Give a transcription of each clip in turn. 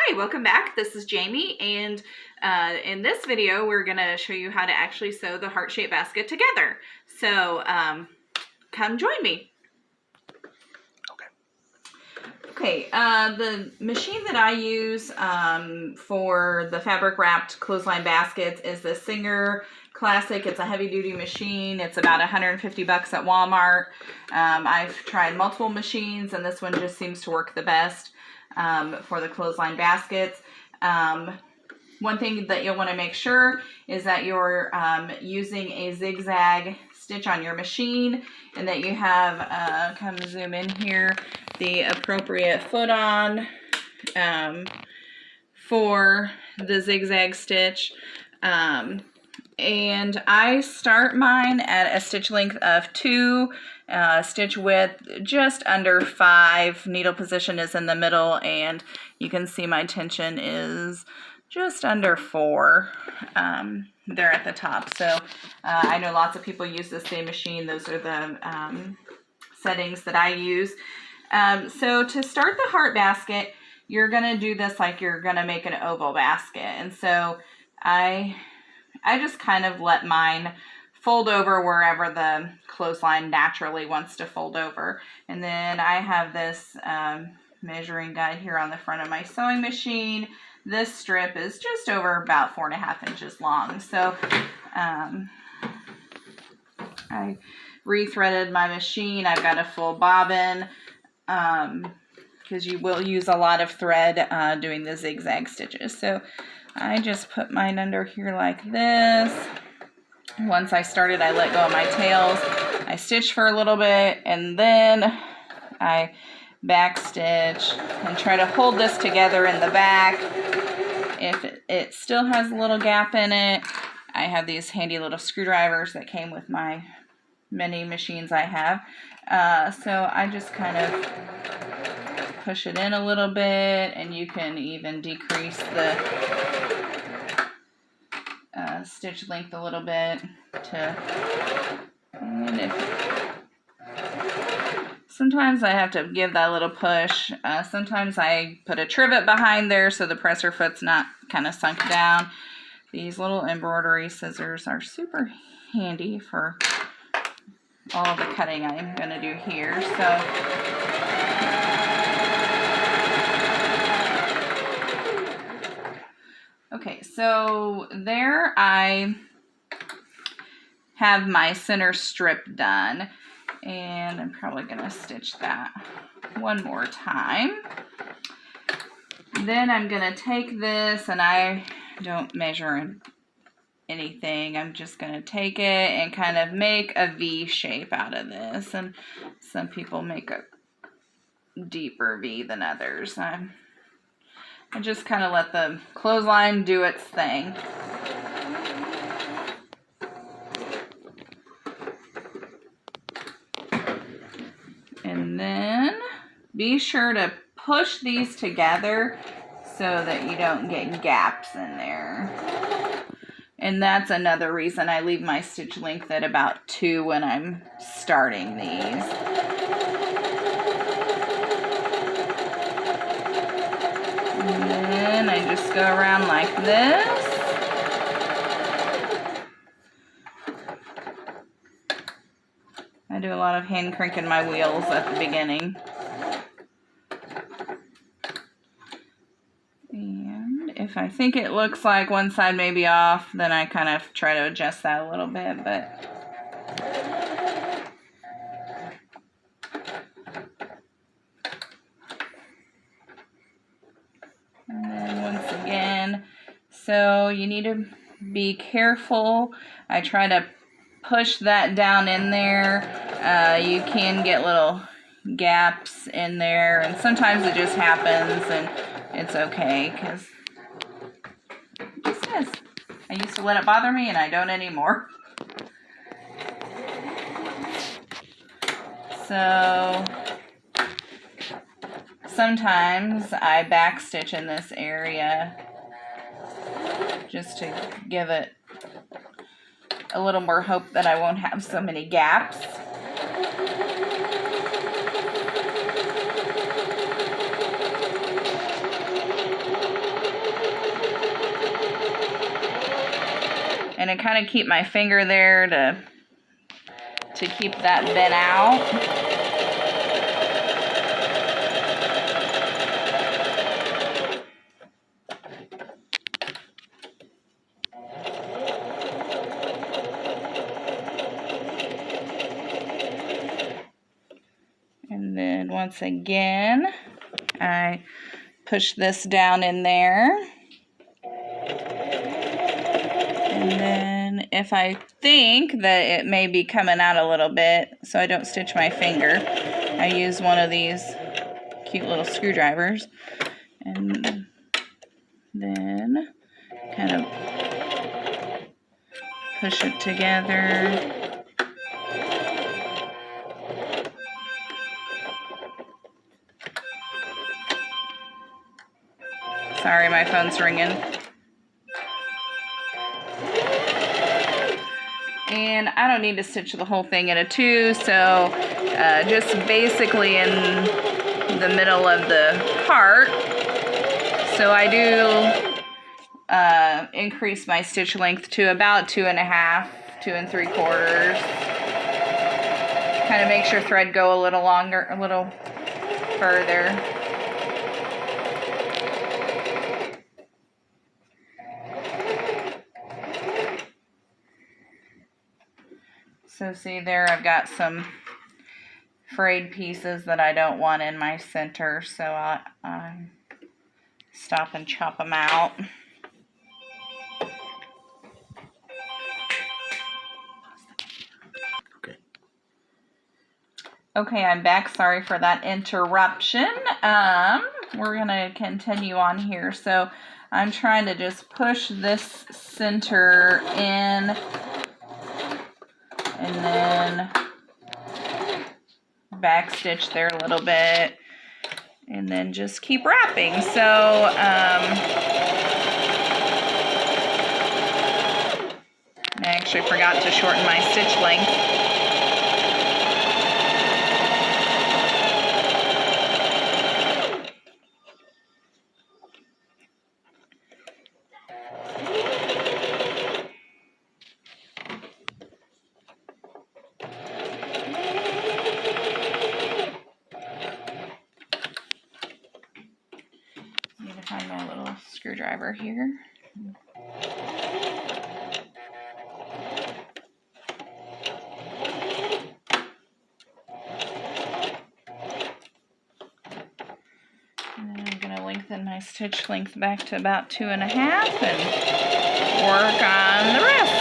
Hi, welcome back. This is Jamie, and in this video we're going to show you how to actually sew the heart-shaped basket together. So come join me. Okay, the machine that I use for the fabric wrapped clothesline baskets is the Singer Classic. It's a heavy duty machine. It's about 150 bucks at Walmart. I've tried multiple machines and this one just seems to work the best for the clothesline baskets. One thing that you'll want to make sure is that you're using a zigzag stitch on your machine and that you have, come zoom in here, the appropriate foot on for the zigzag stitch. And I start mine at a stitch length of 2, stitch width just under 5, needle position is in the middle, and you can see my tension is just under 4 there at the top. So I know lots of people use the same machine. Those are the settings that I use. So to start the heart basket, you're going to do this like you're going to make an oval basket. And so I just kind of let mine fold over wherever the clothesline naturally wants to fold over. And then I have this measuring guide here on the front of my sewing machine. This strip is just over about 4.5 inches long. So I rethreaded my machine. I've got a full bobbin because you will use a lot of thread doing the zigzag stitches. So I just put mine under here like this. Once I started, I let go of my tails. I stitch for a little bit and then I backstitch and try to hold this together in the back. If it still has a little gap in it, I have these handy little screwdrivers that came with my many machines I have. So I just kind of push it in a little bit, and you can even decrease the stitch length a little bit sometimes I have to give that little push. Sometimes I put a trivet behind there so the presser foot's not kind of sunk down. These little embroidery scissors are super handy for all the cutting I'm going to do here. Okay, so there I have my center strip done, and I'm probably going to stitch that one more time. Then I'm going to take this, and I don't measure anything. I'm just going to take it and kind of make a V shape out of this, and some people make a deeper V than others. I just kind of let the clothesline do its thing. And then be sure to push these together so that you don't get gaps in there. And that's another reason I leave my stitch length at about 2 when I'm starting these. And then I just go around like this. I do a lot of hand cranking my wheels at the beginning. And if I think it looks like one side may be off, then I kind of try to adjust that a little bit. And then once again, so you need to be careful. I try to push that down in there. You can get little gaps in there, and sometimes it just happens, and it's okay, because it just is. I used to let it bother me, and I don't anymore. So sometimes I backstitch in this area just to give it a little more hope that I won't have so many gaps. I'm going to kind of keep my finger there to keep that bent out. And then once again, I push this down in there. And then if I think that it may be coming out a little bit, so I don't stitch my finger, I use one of these cute little screwdrivers. And then kind of push it together. Sorry, my phone's ringing. And I don't need to stitch the whole thing in a two, so just basically in the middle of the heart. So I do increase my stitch length to about 2.5, 2 3/4. Kind of makes your thread go a little longer, a little further. So see there, I've got some frayed pieces that I don't want in my center, so I stop and chop them out. Okay, I'm back. Sorry for that interruption. We're going to continue on here. So I'm trying to just push this center in and then backstitch there a little bit and then just keep wrapping. So I actually forgot to shorten my stitch length. Find my little screwdriver here. And then I'm going to lengthen my stitch length back to about 2.5 and work on the rest.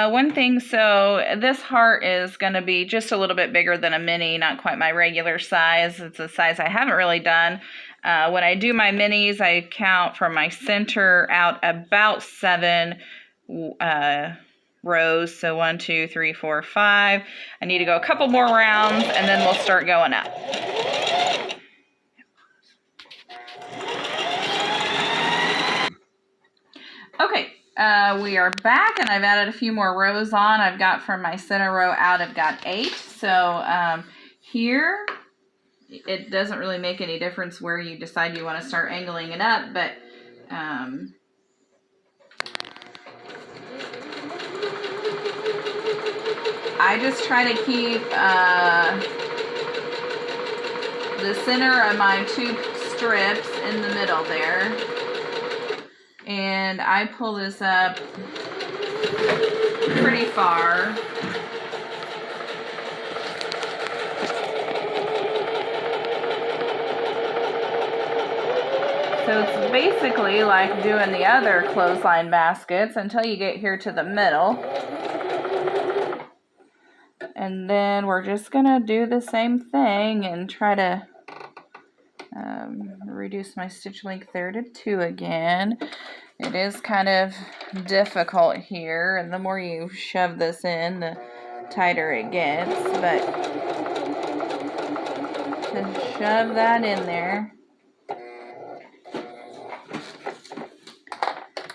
One thing, so this heart is going to be just a little bit bigger than a mini, not quite my regular size. It's a size I haven't really done. When I do my minis, I count from my center out about 7 rows. So 1, 2, 3, 4, 5. I need to go a couple more rounds and then we'll start going up. Okay. We are back and I've added a few more rows on. I've got from my center row out, I've got 8. So here, it doesn't really make any difference where you decide you want to start angling it up, but I just try to keep the center of my 2 strips in the middle there. And I pull this up pretty far. So it's basically like doing the other clothesline baskets until you get here to the middle. And then we're just gonna do the same thing and try to reduce my stitch length there to 2 again. It is kind of difficult here, and the more you shove this in, the tighter it gets, but to shove that in there.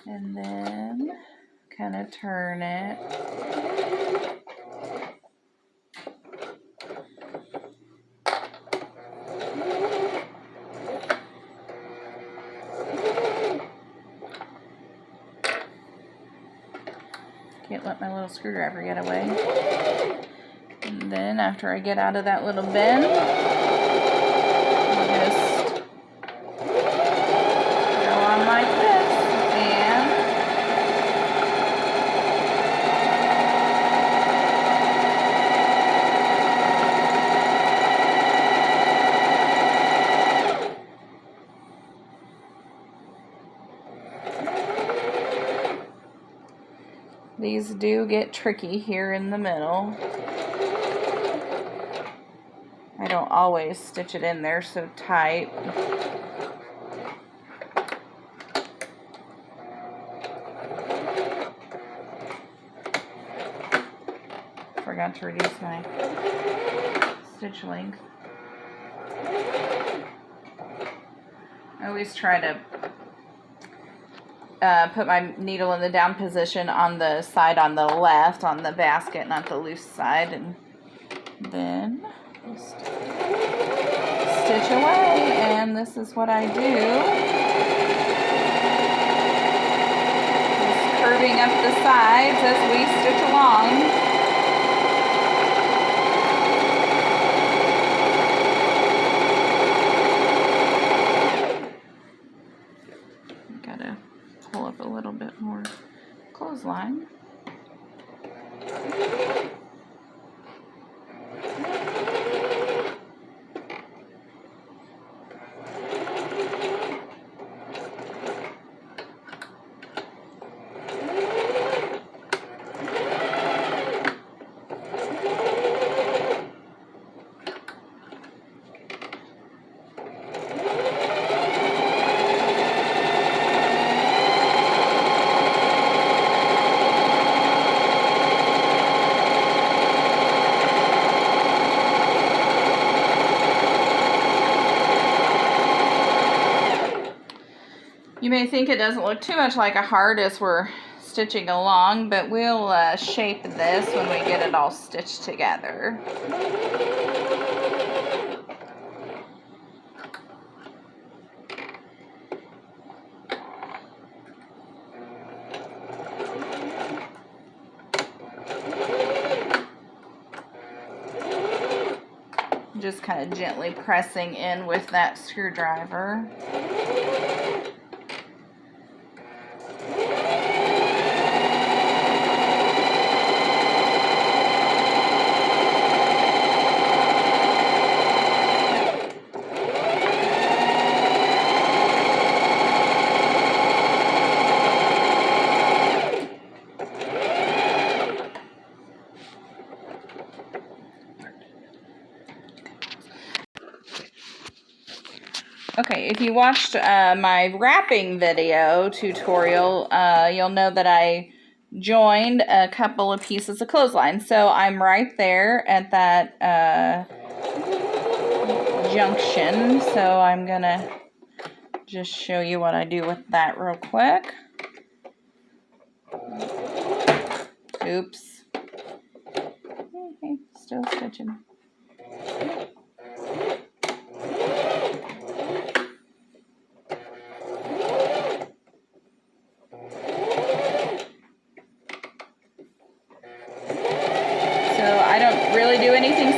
And then kind of turn it. can't let my little screwdriver get away. And then after I get out of that little bend, just go on like this, and these do get tricky here in the middle. I don't always stitch it in there so tight. Forgot to reduce my stitch length. I always try to put my needle in the down position on the side on the left, on the basket, not the loose side, and then just stitch away. And this is what I do. Just curving up the sides as we stitch along. Pull up a little bit more clothesline. You may think it doesn't look too much like a heart as we're stitching along, but we'll shape this when we get it all stitched together. Just kind of gently pressing in with that screwdriver. Okay, if you watched my wrapping video tutorial, you'll know that I joined a couple of pieces of clothesline. So I'm right there at that junction. So I'm gonna just show you what I do with that real quick. Oops. Okay, still stitching.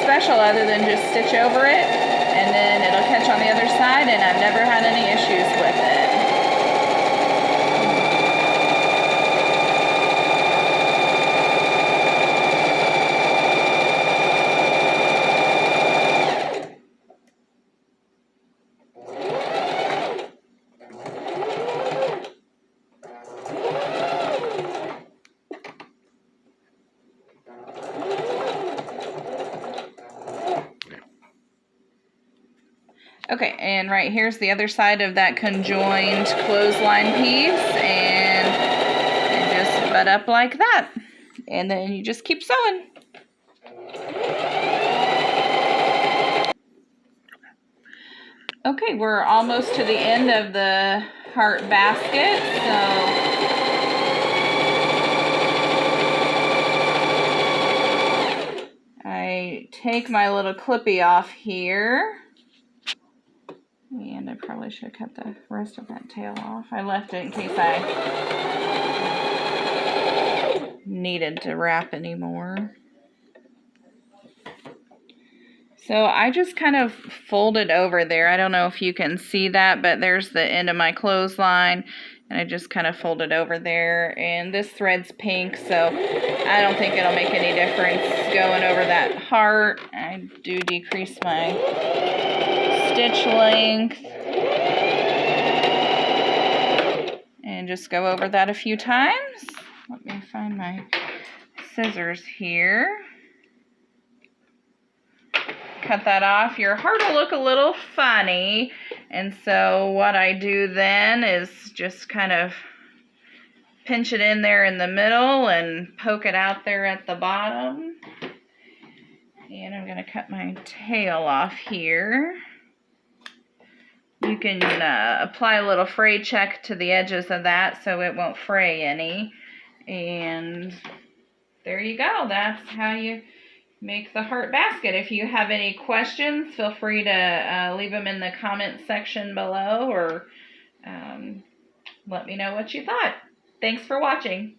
Special other than just stitch over it, and then it'll catch on the other side, and I've never had any issues with it. Okay, and right here's the other side of that conjoined clothesline piece, and just butt up like that. And then you just keep sewing. Okay, we're almost to the end of the heart basket, so I take my little clippy off here. And I probably should have cut the rest of that tail off. I left it in case I needed to wrap anymore. So I just kind of folded over there. I don't know if you can see that, but there's the end of my clothesline, and I just kind of folded over there. And this thread's pink, so I don't think it'll make any difference going over that heart. I do decrease my stitch length and just go over that a few times. Let me find my scissors here. Cut that off. Your heart will look a little funny, and so what I do then is just kind of pinch it in there in the middle and poke it out there at the bottom. And I'm going to cut my tail off here. You can apply a little fray check to the edges of that so it won't fray any. And there you go. That's how you make the heart basket. If you have any questions, feel free to leave them in the comment section below, or let me know what you thought. Thanks for watching.